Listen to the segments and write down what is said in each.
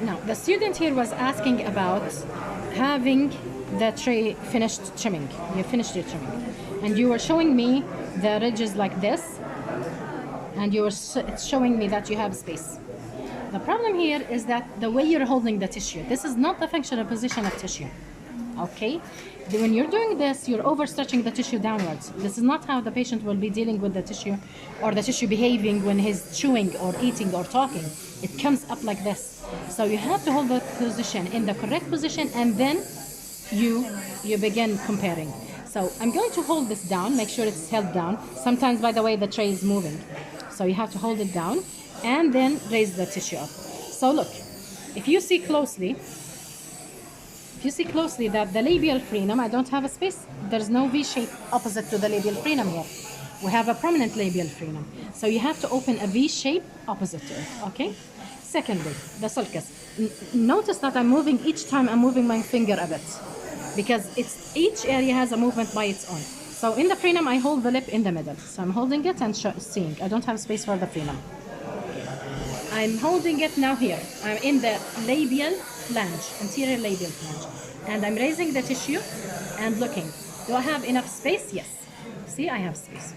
Now, the student here was asking about having the tray finished trimming. You finished your trimming. And you were showing me the ridges like this. And you were showing me that you have space. The problem here is that the way you're holding the tissue, this is not the functional position of tissue. Okay? When you're doing this, you're overstretching the tissue downwards. This is not how the patient will be dealing with the tissue or the tissue behaving when he's chewing or eating or talking. It comes up like this. So you have to hold the position in the correct position, and then you begin comparing. So I'm going to hold this down, make sure it's held down. Sometimes, by the way, the tray is moving. So you have to hold it down and then raise the tissue up. So look, if you see closely that the labial frenum, I don't have a space. There's no V shape opposite to the labial frenum here. We have a prominent labial frenum. So you have to open a V shape opposite to it, okay? Secondly, the sulcus. Notice that I'm moving each time I'm moving my finger a bit, because each area has a movement by its own. So in the frenum, I hold the lip in the middle. So I'm holding it and seeing. I don't have space for the frenum. I'm holding it now here. I'm in the labial flange, anterior labial flange. And I'm raising the tissue and looking. Do I have enough space? Yes. See, I have space.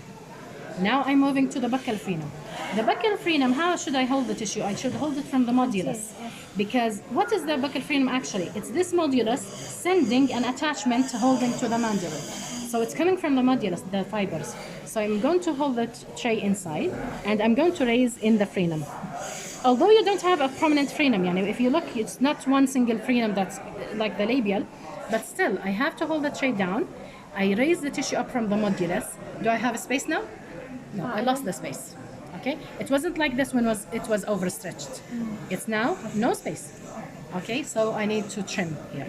Now I'm moving to the buccal frenum. The buccal frenum, how should I hold the tissue? I should hold it from the modulus. Because what is the buccal frenum actually? It's this modulus sending an attachment holding to the mandible. So it's coming from the modulus, the fibers. So I'm going to hold the tray inside, and I'm going to raise in the frenum. Although you don't have a prominent frenum, if you look, it's not one single frenum that's like the labial, but still, I have to hold the tray down. I raise the tissue up from the modulus. Do I have a space now? No, I lost the space. Okay, it wasn't like this when it was overstretched. It's now no space. Okay, so I need to trim here.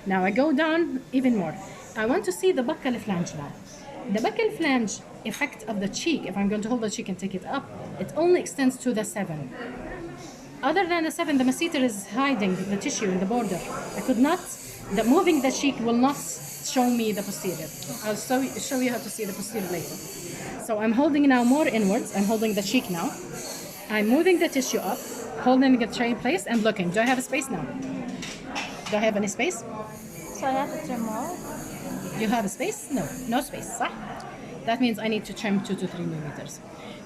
Now I go down even more. I want to see the buccal flange now. The buccal flange effect of the cheek, if I'm going to hold the cheek and take it up, it only extends to the 7. Other than the 7, the masseter is hiding the tissue in the border. I could not, moving the cheek will not show me the posterior. I'll show you how to see the posterior later. So I'm holding now more inwards. I'm holding the cheek now. I'm moving the tissue up, holding the tray in place and looking. Do I have a space now? Do I have any space? So I have to trim more? You have a space? No, no space. صح? That means I need to trim 2 to 3 millimeters.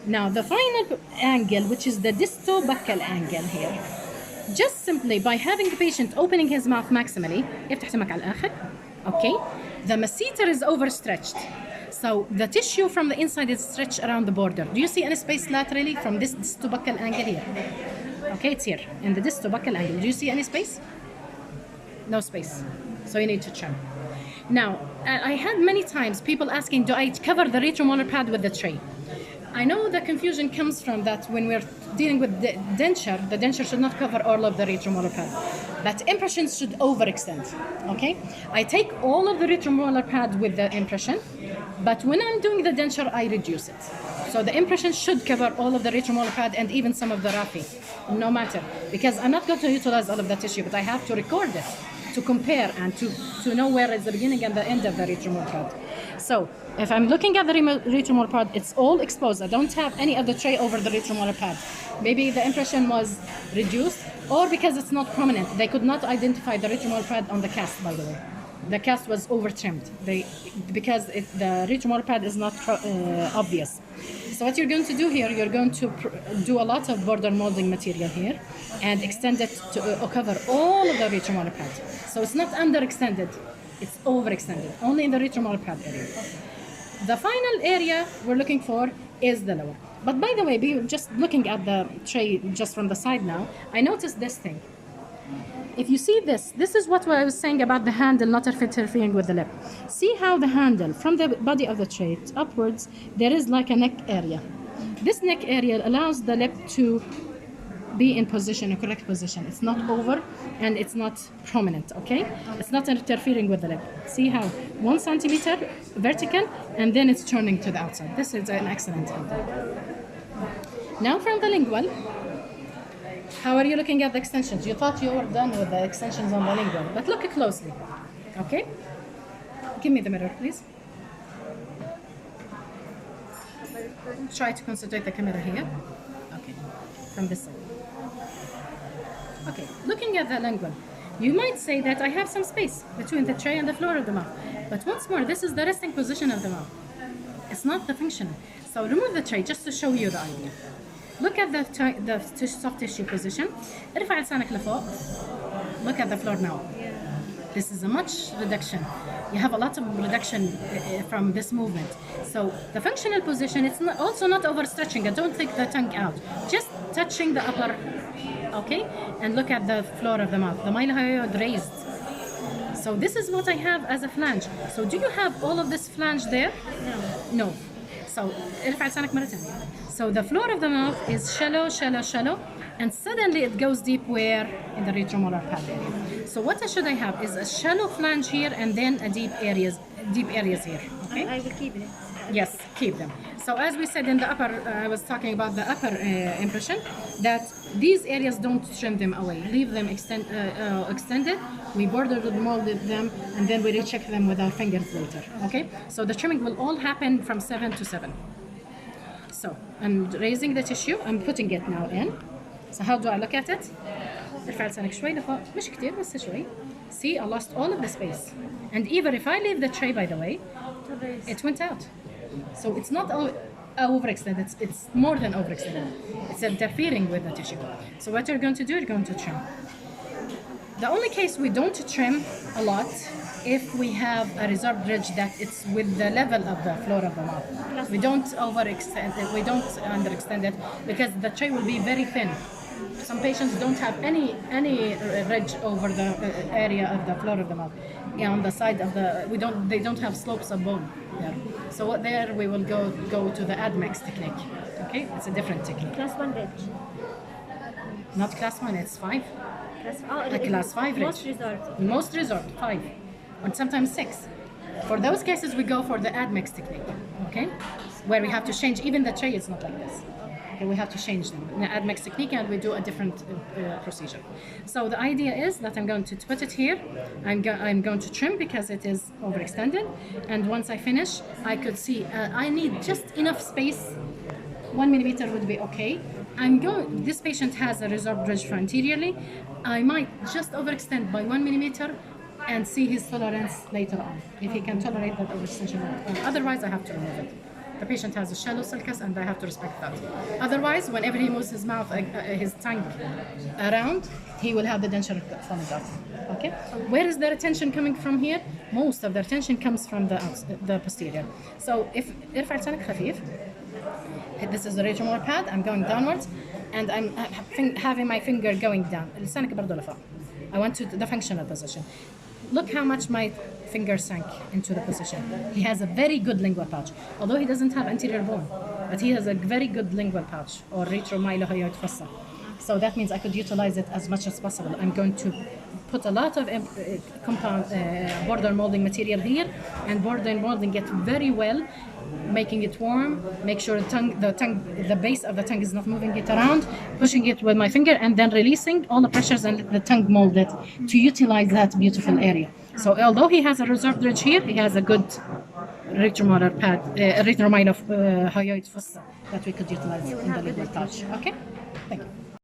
Now the final angle, which is the distobuccal angle here, just simply by having the patient opening his mouth maximally, افتح سمك على الآخر, okay, the masseter is overstretched. So the tissue from the inside is stretched around the border. Do you see any space laterally from this distobuccal angle here? Okay, it's here, in the distobuccal angle. Do you see any space? No space. So you need to trim. Now, I had many times people asking, do I cover the retromolar pad with the tray? I know the confusion comes from that when we're dealing with the denture should not cover all of the retromolar pad. But impressions should overextend, okay? I take all of the retromolar pad with the impression, but when I'm doing the denture, I reduce it. So the impression should cover all of the retromolar pad and even some of the raphe, no matter. Because I'm not going to utilize all of the tissue, but I have to record it to compare and to know where is the beginning and the end of the retromolar pad. So if I'm looking at the retromolar pad, it's all exposed. I don't have any of the tray over the retromolar pad. Maybe the impression was reduced, or because it's not prominent. They could not identify the retromolar pad on the cast, by the way. The cast was over-trimmed because the retromolar pad is not obvious. So what you're going to do here, you're going to do a lot of border molding material here and extend it to cover all of the retromolar pad. So it's not underextended, it's overextended, only in the retromolar pad area. The final area we're looking for is the lower. But by the way, just looking at the tray just from the side now, I noticed this thing. If you see this is what I was saying about the handle not interfering with the lip. See how the handle from the body of the tray upwards, there is like a neck area. This neck area allows the lip to be in position, a correct position. It's not over and it's not prominent, okay? It's not interfering with the lip. See how 1 centimeter vertical and then it's turning to the outside. This is an excellent handle. Now from the lingual, how are you looking at the extensions? You thought you were done with the extensions on the lingual, but look closely, okay? Give me the mirror, please. Try to concentrate the camera here. Okay, from this side. Okay, looking at the lingual, you might say that I have some space between the tray and the floor of the mouth. But once more, this is the resting position of the mouth. It's not the functional. So remove the tray just to show you the idea. Look at the soft tissue position. ارفع لسانك لفوق. Look at the floor now. This is a much reduction. You have a lot of reduction from this movement. So the functional position, it's also not overstretching. Don't take the tongue out. Just touching the upper, okay? And look at the floor of the mouth. The mylohyoid raised. So this is what I have as a flange. So do you have all of this flange there? No. So ارفع لسانك مرة ثانية. So the floor of the mouth is shallow, shallow, shallow, and suddenly it goes deep where? In the retromolar pad area. So what should I have is a shallow flange here and then a deep areas here. Okay? I will keep it. Yes, keep them. So as we said in the upper, I was talking about the upper impression, that these areas don't trim them away. Leave them extended. We molded them, and then we recheck them with our fingers later. Okay? So the trimming will all happen from 7 to 7. So I'm raising the tissue. I'm putting it now in. So how do I look at it? ارفع لسانك شوي لفوق. مش كتير بس شوي. See, I lost all of the space. And even if I leave the tray, by the way, it went out. So it's not overextended, it's more than overextended. It's interfering with the tissue. So what you're going to do, you're going to trim. The only case we don't trim a lot if we have a reserved ridge that it's with the level of the floor of the mouth. We don't overextend it, we don't underextend it because the tray will be very thin. Some patients don't have any ridge over the area of the floor of the mouth. Yeah, on the side of the they don't have slopes of bone there. So there we will go to the admax technique. Okay, it's a different technique. Class 1 ridge. Not class 1, it's 5. A class 5 ridge. Most resort 5, and sometimes 6. For those cases, we go for the admax technique. Okay, where we have to change even the tray. It's not like this. Okay, we have to change them in the admax technique, and we do a different procedure. So the idea is that I'm going to put it here. I'm going to trim because it is overextended, and once I finish, I could see I need just enough space. 1 millimeter would be okay. This patient has a reserved ridge for anteriorly. I might just overextend by 1 millimeter and see his tolerance later on, if he can tolerate that overextension. Otherwise, I have to remove it. The patient has a shallow sulcus and I have to respect that. Otherwise, whenever he moves his mouth, his tongue around, he will have the denture falling out. Okay? Where is the retention coming from here? Most of the retention comes from the posterior. So if ارفع لسانك خفيف, this is the retromolar pad, I'm going downwards, and I'm having my finger going down. لسانك برضو لفوق. I want to the functional position. Look how much my finger sank into the position. He has a very good lingual pouch. Although he doesn't have anterior bone, but he has a very good lingual pouch or retromylohyoid fossa. So that means I could utilize it as much as possible. I'm going to put a lot of compound border molding material here and border molding it very well, making it warm, make sure the base of the tongue is not moving it around, pushing it with my finger and then releasing all the pressures and let the tongue mold it to utilize that beautiful area. So although he has a reserved ridge here, he has a good retromolar pad, retromylohyoid fossa that we could utilize in the lingual pouch. Okay? Thank you.